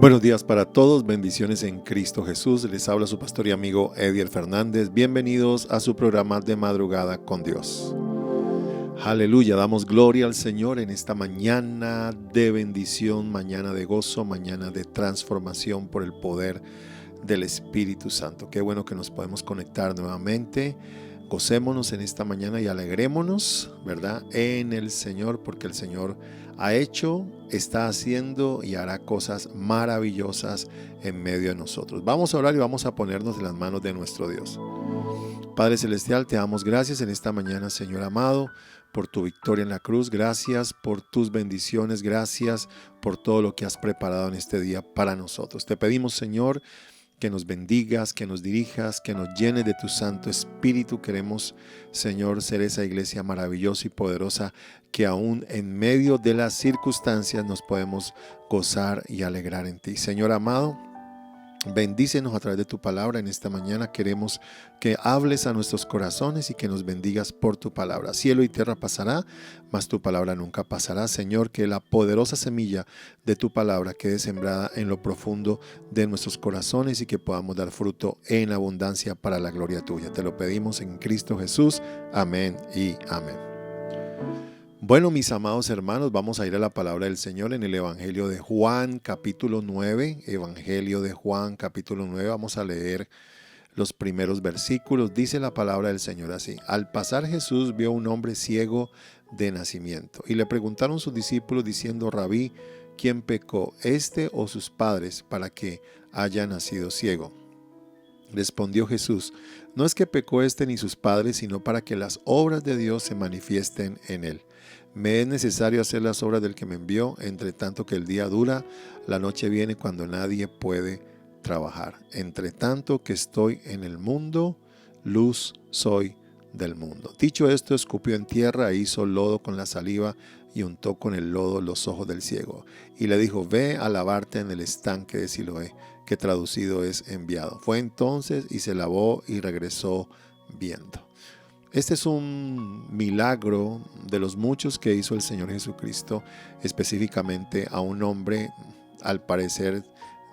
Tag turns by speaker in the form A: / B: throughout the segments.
A: Buenos días para todos, bendiciones en Cristo Jesús. Les habla su pastor y amigo Ediel Fernández. Bienvenidos a su programa de madrugada con Dios. Aleluya, damos gloria al Señor en esta mañana de bendición, mañana de gozo, mañana de transformación por el poder del Espíritu Santo. Qué bueno que nos podemos conectar nuevamente. Gocémonos en esta mañana y alegrémonos, ¿verdad? En el Señor, porque el Señor ha hecho, está haciendo y hará cosas maravillosas en medio de nosotros. Vamos a orar y vamos a ponernos en las manos de nuestro Dios. Padre Celestial, te damos gracias en esta mañana, Señor amado, por tu victoria en la cruz. Gracias por tus bendiciones. Gracias por todo lo que has preparado en este día para nosotros. Te pedimos, Señor, que nos bendigas, que nos dirijas, que nos llenes de tu Santo Espíritu. Queremos, Señor, ser esa iglesia maravillosa y poderosa que aún en medio de las circunstancias nos podemos gozar y alegrar en ti. Señor amado, bendícenos a través de tu palabra en esta mañana. Queremos que hables a nuestros corazones y que nos bendigas por tu palabra. Cielo y tierra pasará, mas tu palabra nunca pasará. Señor, que la poderosa semilla de tu palabra quede sembrada en lo profundo de nuestros corazones y que podamos dar fruto en abundancia para la gloria tuya. Te lo pedimos en Cristo Jesús. Amén y amén. Bueno, mis amados hermanos, vamos a ir a la palabra del Señor en el Evangelio de Juan, capítulo 9. Evangelio de Juan, capítulo 9. Vamos a leer los primeros versículos. Dice la palabra del Señor así: Al pasar Jesús vio a un hombre ciego de nacimiento y le preguntaron sus discípulos diciendo: Rabí, ¿quién pecó, este o sus padres, para que haya nacido ciego? Respondió Jesús: No es que pecó este ni sus padres, sino para que las obras de Dios se manifiesten en él. Me es necesario hacer las obras del que me envió, entre tanto que el día dura, la noche viene cuando nadie puede trabajar. Entre tanto que estoy en el mundo, luz soy del mundo. Dicho esto, escupió en tierra e hizo lodo con la saliva y untó con el lodo los ojos del ciego. Y le dijo: Ve a lavarte en el estanque de Siloé, que traducido es enviado. Fue entonces y se lavó y regresó viendo. Este es un milagro de los muchos que hizo el Señor Jesucristo, específicamente a un hombre, al parecer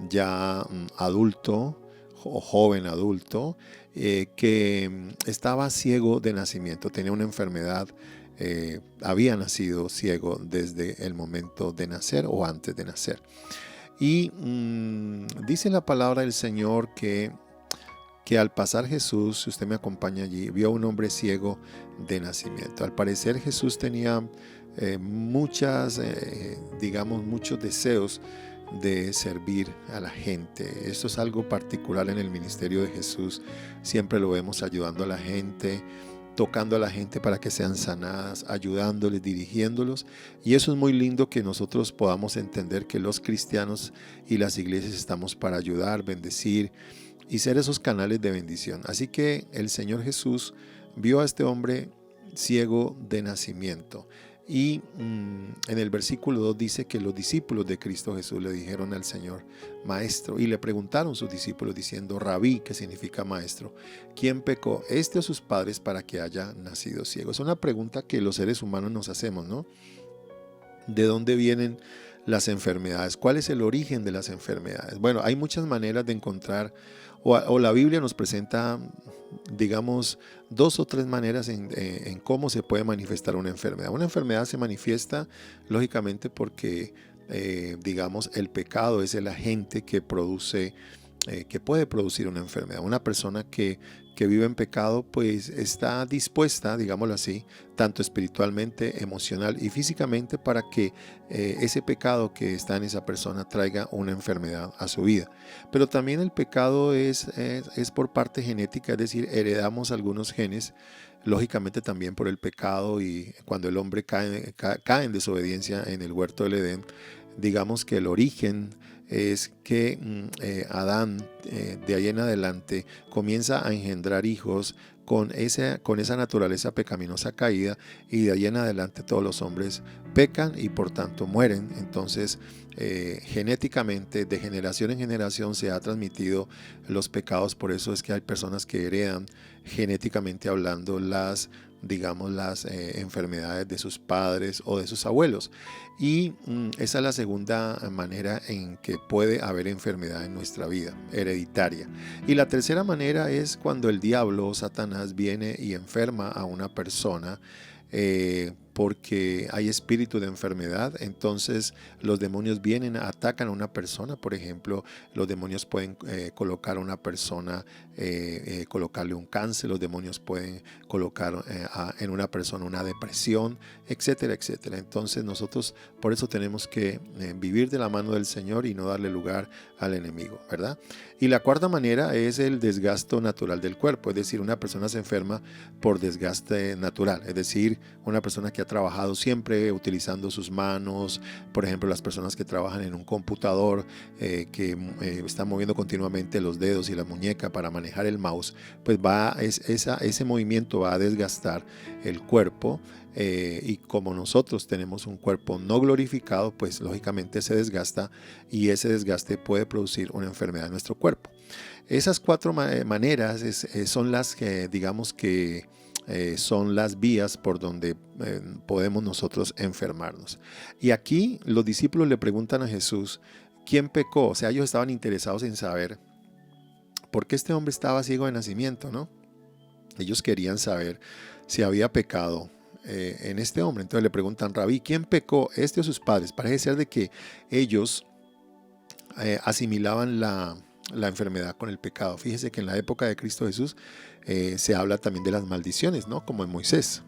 A: ya adulto o joven adulto, que estaba ciego de nacimiento, tenía una enfermedad, había nacido ciego desde el momento de nacer o antes de nacer. Y dice la palabra del Señor que al pasar Jesús, si usted me acompaña allí, vio a un hombre ciego de nacimiento. Al parecer Jesús tenía muchos deseos de servir a la gente. Esto es algo particular en el ministerio de Jesús. Siempre lo vemos ayudando a la gente, tocando a la gente para que sean sanadas, ayudándoles, dirigiéndolos. Y eso es muy lindo, que nosotros podamos entender que los cristianos y las iglesias estamos para ayudar, bendecir y ser esos canales de bendición. Así que el Señor Jesús vio a este hombre ciego de nacimiento. Y en el versículo 2 dice que los discípulos de Cristo Jesús le dijeron al Señor: Maestro, y le preguntaron sus discípulos diciendo: Rabí, que significa maestro, ¿quién pecó, este o sus padres, para que haya nacido ciego? Es una pregunta que los seres humanos nos hacemos, ¿no? ¿De dónde vienen las enfermedades? ¿Cuál es el origen de las enfermedades? Bueno, hay muchas maneras de encontrar, o la Biblia nos presenta, digamos, 2 o 3 maneras en cómo se puede manifestar una enfermedad. Una enfermedad se manifiesta, lógicamente, porque, el pecado es el agente que produce, que puede producir una enfermedad. Una persona que vive en pecado, pues está dispuesta, digámoslo así, tanto espiritualmente, emocional y físicamente, para que ese pecado que está en esa persona traiga una enfermedad a su vida. Pero también el pecado es por parte genética, es decir, heredamos algunos genes, lógicamente también por el pecado. Y cuando el hombre cae en desobediencia en el huerto del Edén, digamos que el origen es que Adán, de ahí en adelante, comienza a engendrar hijos con esa naturaleza pecaminosa caída, y de ahí en adelante todos los hombres pecan y por tanto mueren. Entonces, genéticamente, de generación en generación, se ha transmitido los pecados. Por eso es que hay personas que heredan, genéticamente hablando, las digamos, las enfermedades de sus padres o de sus abuelos. Y esa es la segunda manera en que puede haber enfermedad en nuestra vida, hereditaria. Y la tercera manera es cuando el diablo o Satanás viene y enferma a una persona, porque hay espíritu de enfermedad. Entonces los demonios vienen, atacan a una persona. Por ejemplo, los demonios pueden colocar a una persona, colocarle un cáncer. Los demonios pueden colocar en una persona una depresión, etcétera, etcétera. Entonces nosotros por eso tenemos que vivir de la mano del Señor y no darle lugar al enemigo, ¿verdad? Y la cuarta manera es el desgaste natural del cuerpo. Es decir, una persona se enferma por desgaste natural. Es decir, una persona que ha trabajado siempre utilizando sus manos, por ejemplo, las personas que trabajan en un computador, que están moviendo continuamente los dedos y la muñeca para manejar el mouse, pues ese movimiento va a desgastar el cuerpo. Y como nosotros tenemos un cuerpo no glorificado, pues lógicamente se desgasta, y ese desgaste puede producir una enfermedad en nuestro cuerpo. Esas cuatro maneras son las que, digamos que son las vías por donde podemos nosotros enfermarnos. Y aquí los discípulos le preguntan a Jesús, ¿quién pecó? O sea, ellos estaban interesados en saber por qué este hombre estaba ciego de nacimiento, ¿no? Ellos querían saber si había pecado en este hombre. Entonces le preguntan, Rabí, ¿quién pecó, este o sus padres? Parece ser de que ellos asimilaban la enfermedad con el pecado. Fíjese que en la época de Cristo Jesús se habla también de las maldiciones, ¿no? Como en Moisés,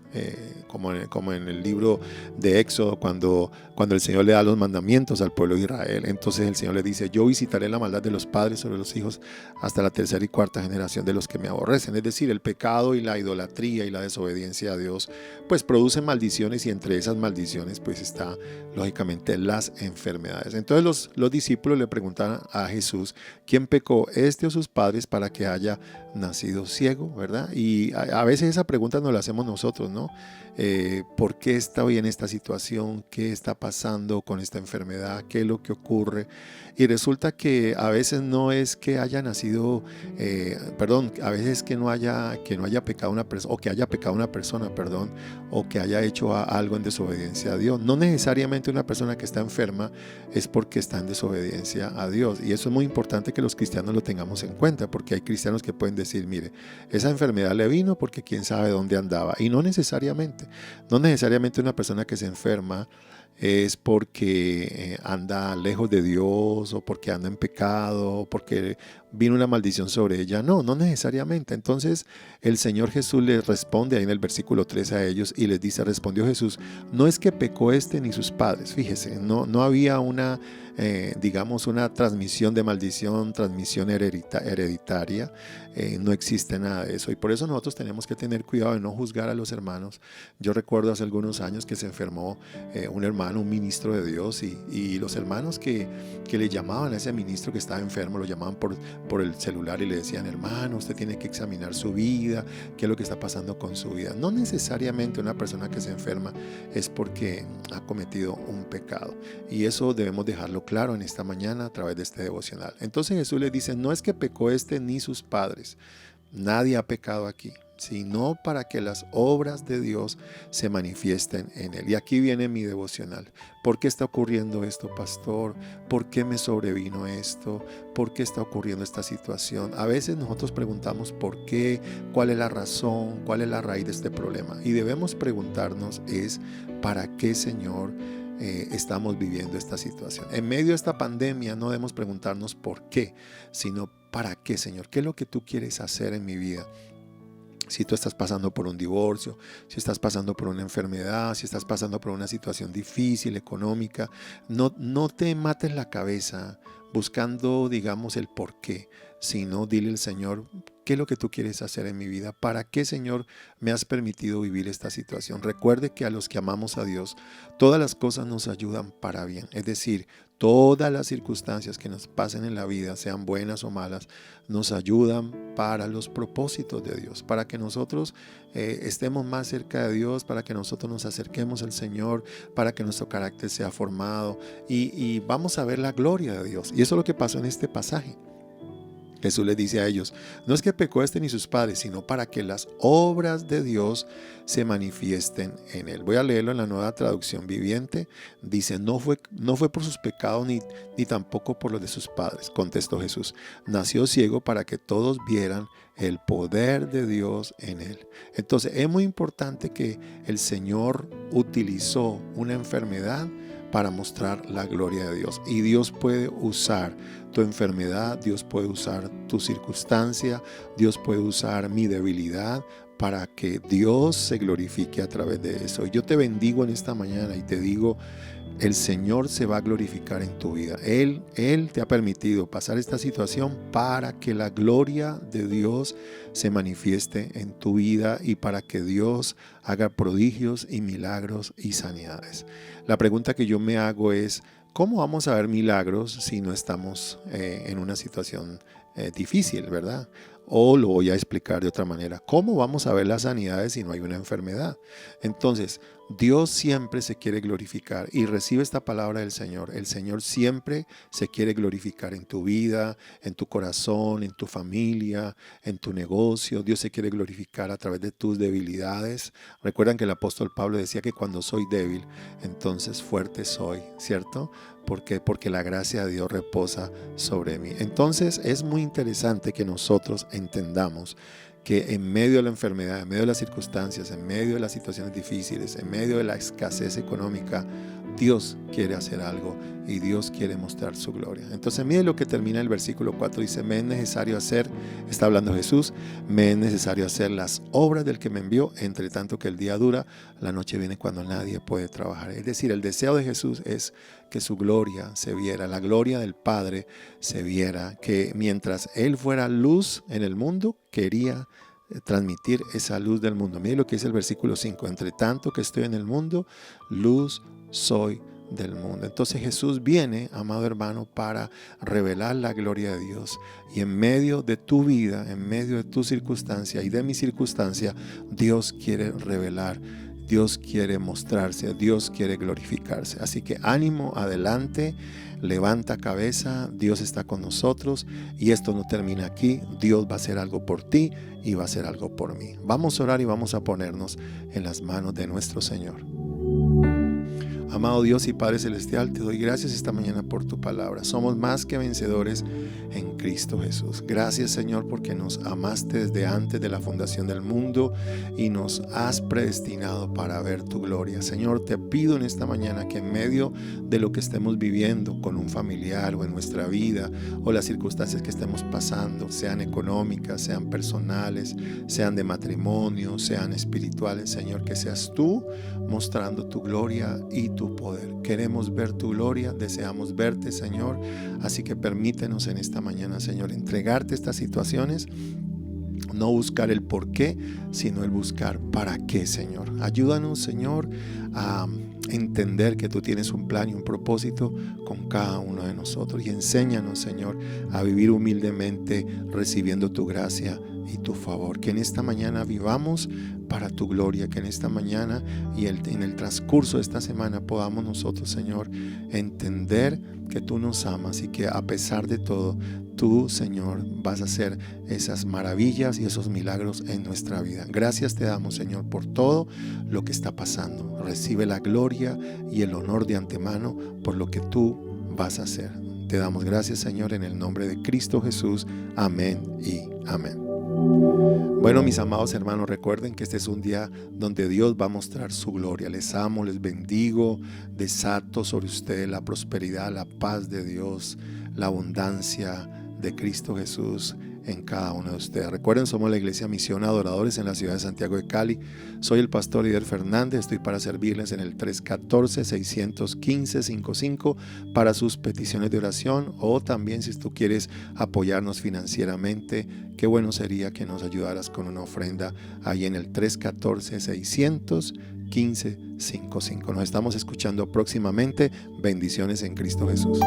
A: como en el libro de Éxodo, cuando el Señor le da los mandamientos al pueblo de Israel. Entonces el Señor le dice, yo visitaré la maldad de los padres sobre los hijos hasta la tercera y cuarta generación de los que me aborrecen. Es decir, el pecado y la idolatría y la desobediencia a Dios pues producen maldiciones, y entre esas maldiciones pues está lógicamente las enfermedades. Entonces los discípulos le preguntan a Jesús, ¿quién pecó, este o sus padres, para que haya nacido ciego? ¿Verdad? Y a veces esa pregunta nos la hacemos nosotros, ¿no? ¿Por qué estoy en esta situación? ¿Qué está pasando con esta enfermedad? ¿Qué es lo que ocurre? Y resulta que a veces no es que haya nacido, a veces que no haya pecado una persona, o que haya pecado una persona, o que haya hecho algo en desobediencia a Dios. No necesariamente una persona que está enferma es porque está en desobediencia a Dios. Y eso es muy importante que los cristianos lo tengamos en cuenta, porque hay cristianos que pueden decir, mire, esa enfermedad le vino porque quién sabe dónde andaba. Y no necesariamente una persona que se enferma es porque anda lejos de Dios, o porque anda en pecado, o porque vino una maldición sobre ella. No necesariamente. Entonces el Señor Jesús les responde ahí en el versículo 3 a ellos y les dice, respondió Jesús, no es que pecó este ni sus padres. Fíjese, no había una transmisión de maldición, transmisión hereditaria. No existe nada de eso, y por eso nosotros tenemos que tener cuidado de no juzgar a los hermanos. Yo recuerdo hace algunos años que se enfermó un hermano, un ministro de Dios, y los hermanos que le llamaban a ese ministro que estaba enfermo, lo llamaban por el celular y le decían, hermano, usted tiene que examinar su vida, qué es lo que está pasando con su vida. No necesariamente una persona que se enferma es porque ha cometido un pecado, y eso debemos dejarlo claro en esta mañana a través de este devocional. Entonces Jesús les dice, no es que pecó este ni sus padres, nadie ha pecado aquí, sino para que las obras de Dios se manifiesten en él. Y aquí viene mi devocional. ¿Por qué está ocurriendo esto, pastor? ¿Por qué me sobrevino esto? ¿Por qué está ocurriendo esta situación? A veces nosotros preguntamos por qué, cuál es la razón, cuál es la raíz de este problema. Y debemos preguntarnos es, ¿para qué, Señor, estamos viviendo esta situación? En medio de esta pandemia no debemos preguntarnos por qué, sino ¿para qué, Señor? ¿Qué es lo que tú quieres hacer en mi vida? Si tú estás pasando por un divorcio, si estás pasando por una enfermedad, si estás pasando por una situación difícil, económica, no te mates la cabeza buscando, digamos, el por qué, sino dile al Señor, ¿qué es lo que tú quieres hacer en mi vida? ¿Para qué, Señor, me has permitido vivir esta situación? Recuerde que a los que amamos a Dios, todas las cosas nos ayudan para bien. Es decir, todas las circunstancias que nos pasen en la vida, sean buenas o malas, nos ayudan para los propósitos de Dios, para que nosotros estemos más cerca de Dios, para que nosotros nos acerquemos al Señor, para que nuestro carácter sea formado y vamos a ver la gloria de Dios. Y eso es lo que pasó en este pasaje. Jesús les dice a ellos, no es que pecó este ni sus padres, sino para que las obras de Dios se manifiesten en él. Voy a leerlo en la Nueva Traducción Viviente. Dice, no fue por sus pecados ni tampoco por los de sus padres, contestó Jesús. Nació ciego para que todos vieran el poder de Dios en él. Entonces es muy importante que el Señor utilizó una enfermedad para mostrar la gloria de Dios. Y Dios puede usar tu enfermedad, Dios puede usar tu circunstancia, Dios puede usar mi debilidad para que Dios se glorifique a través de eso. Y yo te bendigo en esta mañana y te digo, el Señor se va a glorificar en tu vida. Él te ha permitido pasar esta situación para que la gloria de Dios se manifieste en tu vida y para que Dios haga prodigios y milagros y sanidades. La pregunta que yo me hago es, ¿cómo vamos a ver milagros si no estamos en una situación difícil, verdad? O lo voy a explicar de otra manera. ¿Cómo vamos a ver las sanidades si no hay una enfermedad? Entonces, Dios siempre se quiere glorificar y recibe esta palabra del Señor. El Señor siempre se quiere glorificar en tu vida, en tu corazón, en tu familia, en tu negocio. Dios se quiere glorificar a través de tus debilidades. Recuerdan que el apóstol Pablo decía que cuando soy débil, entonces fuerte soy, ¿cierto? ¿Por qué? Porque la gracia de Dios reposa sobre mí. Entonces es muy interesante que nosotros entendamos que en medio de la enfermedad, en medio de las circunstancias, en medio de las situaciones difíciles, en medio de la escasez económica, Dios quiere hacer algo y Dios quiere mostrar su gloria. Entonces mire lo que termina el versículo 4, dice, me es necesario hacer, está hablando Jesús, me es necesario hacer las obras del que me envió, entre tanto que el día dura, la noche viene cuando nadie puede trabajar. Es decir, el deseo de Jesús es que su gloria se viera, la gloria del Padre se viera, que mientras Él fuera luz en el mundo, quería transmitir esa luz del mundo. Mire lo que dice el versículo 5, entre tanto que estoy en el mundo, luz soy del mundo. Entonces Jesús viene, amado hermano, para revelar la gloria de Dios. Y en medio de tu vida, en medio de tu circunstancia y de mi circunstancia, Dios quiere revelar, Dios quiere mostrarse, Dios quiere glorificarse. Así que ánimo, adelante, levanta cabeza, Dios está con nosotros y esto no termina aquí. Dios va a hacer algo por ti y va a hacer algo por mí. Vamos a orar y vamos a ponernos en las manos de nuestro Señor. Amado Dios y Padre Celestial, te doy gracias esta mañana por tu palabra. Somos más que vencedores en Cristo Jesús. Gracias, Señor, porque nos amaste desde antes de la fundación del mundo y nos has predestinado para ver tu gloria. Señor, te pido en esta mañana que en medio de lo que estemos viviendo con un familiar o en nuestra vida o las circunstancias que estemos pasando, sean económicas, sean personales, sean de matrimonio, sean espirituales, Señor, que seas tú mostrando tu gloria y tu poder. Queremos ver tu gloria, deseamos verte, Señor, así que permítenos en esta mañana, Señor, entregarte estas situaciones, no buscar el por qué, sino el buscar para qué, Señor. Ayúdanos, Señor, a entender que tú tienes un plan y un propósito con cada uno de nosotros y enséñanos, Señor, a vivir humildemente recibiendo tu gracia y tu favor. Que en esta mañana vivamos para tu gloria, que en esta mañana y en el transcurso de esta semana podamos nosotros, Señor, entender que tú nos amas y que a pesar de todo, tú, Señor, vas a hacer esas maravillas y esos milagros en nuestra vida. Gracias te damos, Señor, por todo lo que está pasando. Recibe la gloria y el honor de antemano por lo que tú vas a hacer. Te damos gracias, Señor, en el nombre de Cristo Jesús. Amén y amén. Bueno, mis amados hermanos, recuerden que este es un día donde Dios va a mostrar su gloria. Les amo, les bendigo, desato sobre ustedes la prosperidad, la paz de Dios, la abundancia de Cristo Jesús en cada uno de ustedes. Recuerden, somos la Iglesia Misión Adoradores en la ciudad de Santiago de Cali. Soy el pastor Edgar Fernández, estoy para servirles en el 314-615-55 para sus peticiones de oración, o también si tú quieres apoyarnos financieramente, qué bueno sería que nos ayudaras con una ofrenda ahí en el 314-615-55. Nos estamos escuchando próximamente. Bendiciones en Cristo Jesús.